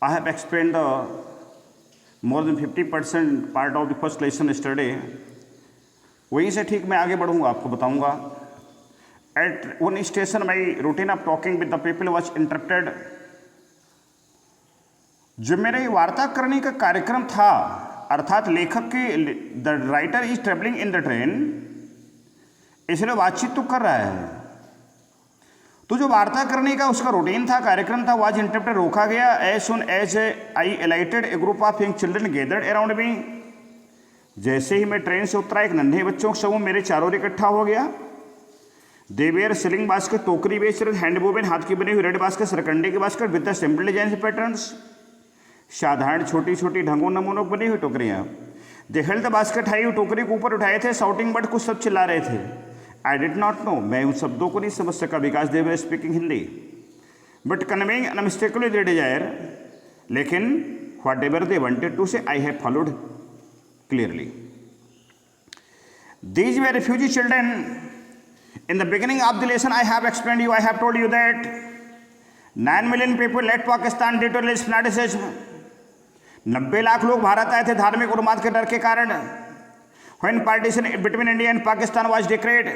I have explained the more than 50% part of the first lesson yesterday. वहीं से ठीक मैं आगे बढ़ूंगा, आपको बताऊंगा. At one station, my routine of talking with the people was interrupted. जो मेरे वार्ता करने का कार्यक्रम था, अर्थात लेखक की the writer is travelling in the train, इसलिए बातचीत तो कर रहा है, तो जो वार्ता करने का उसका रूटीन था, कार्यक्रम था, वाज इंटरप्टेड, रोका गया. As soon as I alighted a group of young children gathered around me. जैसे ही मैं ट्रेन से उतरा, एक नन्हे बच्चों का समूह मेरे चारों ओर इकट्ठा हो गया. दे वेयर सेलिंग बास्केट, टोकरी बेच रहे, हैंड वोवन, हाथ की बनी हुई रेड बास्केट, सरकंडे की basket with the simple design patterns, साधारण छोटी छोटी ढंगों नमूनों बनी हुई टोकरियां. दे हेल्ड द बास्केट हाई, टोकरी को ऊपर उठाए थे, शाउटिंग बट कुछ सब चिल्ला रहे थे. आई डिड नॉट नो, मैं उन शब्दों को नहीं समझ सका, because they were speaking Hindi, but conveying unmistakably their desire. लेकिन whatever they wanted to say, I have followed clearly. These were refugee children. In the beginning of the lesson, I have explained you, I have told you that 9 million people left Pakistan due to religious fanaticism. 90 lakh लोग भारत आए थे धार्मिक उन्माद के डर के कारण. When partition between India and Pakistan was decreed,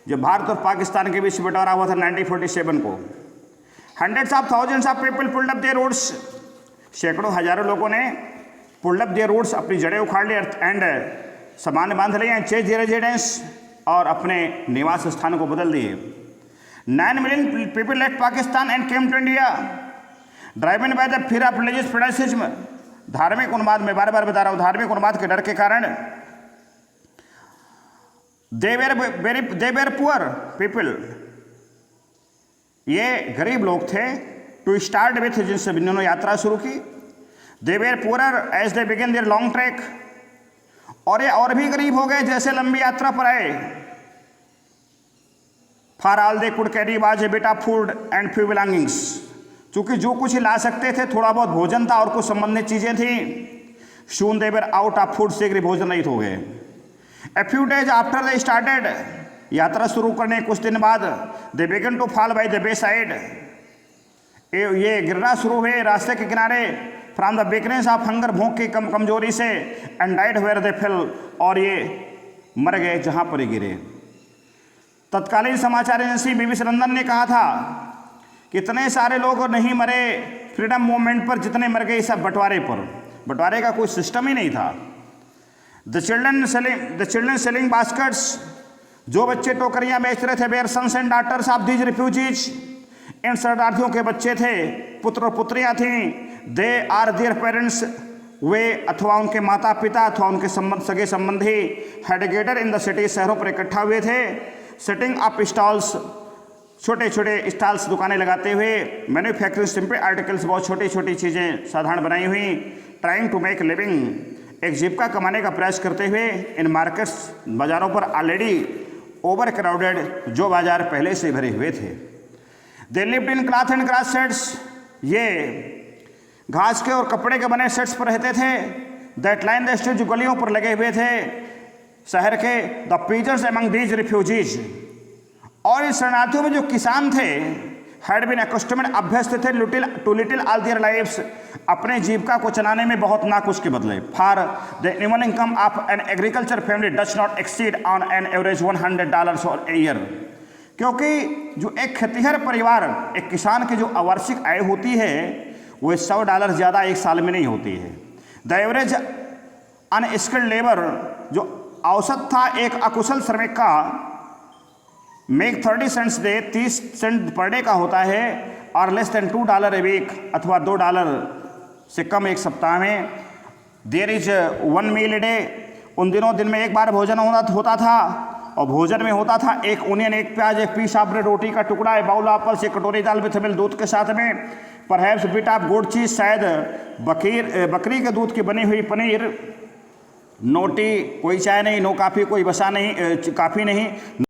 जब भारत और पाकिस्तान के बीच बंटवारा हुआ था 1947 को, hundreds of thousands of people pulled up their roots. सैकड़ों हजारों लोगों ने pulled up their roots, अपनी जड़ें उखाड़ ली एंड सामान बांध लिए, एंड चेंज their residence, और अपने निवास स्थान को बदल दिए. 9 million people left Pakistan and came to India, driven by the fear of religious fanaticism. धार्मिक उन्माद, में बार बार बता रहा हूँ, धार्मिक उन्माद के डर के कारण. they were poor people, ये गरीब लोग थे. to start with, जिनसे इन्होंने यात्रा शुरू की. they were poorer as they began their long trek, और ये और भी गरीब हो गए जैसे लंबी यात्रा पर आए. For all they could carry was a bit of food and few belongings, चूंकि जो कुछ ही ला सकते थे, थोड़ा बहुत भोजन था और कुछ संबंधित चीजें थी. Soon they were out of food, शीघ्र भोजन रहित हो गए. A few days after they started, यात्रा शुरू करने कुछ दिन बाद, they began to fall by the bay side, ये गिरना शुरू हुए रास्ते के किनारे. From the weakness of hunger, भूख की कमजोरी से. And died where they fell, और ये मर गए जहां पर गिरे. तत्कालीन समाचार एजेंसी बीबीसी लंदन ने कहा था कि इतने सारे लोग नहीं मरे फ्रीडम मूवमेंट पर जितने मर गए सब बंटवारे पर. बंटवारे का कोई सिस्टम ही नहीं था. द चिल्ड्रन सेलिंग बास्केट्स, जो बच्चे टोकरियां बेच रहे थे, where sons and daughters of these refugees, इन शरणार्थियों के बच्चे थे, पुत्र और पुत्रियां थीं. दे आर देयर पेरेंट्स, वे अथवा उनके माता पिता अथवा उनके सगे संबंधी, had gathered in the city, शहरों पर इकट्ठा हुए थे. सेटिंग अप स्टॉल्स, छोटे छोटे स्टॉल्स, दुकानें लगाते हुए. मैन्युफैक्चरिंग सिंपल आर्टिकल्स, बहुत छोटी छोटी चीज़ें साधारण बनाई हुई. ट्राइंग टू मेक लिविंग, एक जीविका कमाने का प्रयास करते हुए. इन मार्केट्स, बाज़ारों पर ऑलरेडी ओवर क्राउडेड, जो बाजार पहले से भरे हुए थे. They lived in cloth and grass sets, ये घास के और कपड़े के बने सेट्स पर रहते थे. दैट लाइन द स्ट्रीट, जो गलियों पर लगे हुए थे शहर के. द पीजर्स अमंग दीज रिफ्यूजीज, और इस शरणार्थियों में जो किसान थे, हैड बीन अकस्टम्ड, अभ्यस्त थे, to little all their lives, अपने जीविका को चलाने में बहुत ना कुछ के बदले. For the annual income of an agriculture family does not exceed on an average $100 a year, क्योंकि जो एक खेतिहर परिवार, एक किसान की जो वार्षिक आय होती है वो $100 ज़्यादा एक साल में नहीं होती है. द एवरेज अनस्किल्ड लेबर, जो औसत था एक अकुशल श्रमिक का, make 30 cents day, 30 cent per day का होता है, और लेस देन $2 ए वीक, अथवा $2 से कम एक सप्ताह में. There is 1 meal a day, उन दिनों दिन में एक बार भोजन होता था, और भोजन में होता था एक ओनियन, एक प्याज, एक पीस ऑफ ब्रेड, रोटी का टुकड़ा, एक बाउल ऑफ पल्स, एक कटोरी दाल विथ मिल्क, दूध के साथ में. परहैप्स बिट ऑफ गुड चीज, शायद बकरी के दूध की बनी हुई पनीर. नो टी, कोई चाय नहीं, नो कॉफ़ी, कोई वसा नहीं, काफ़ी नहीं.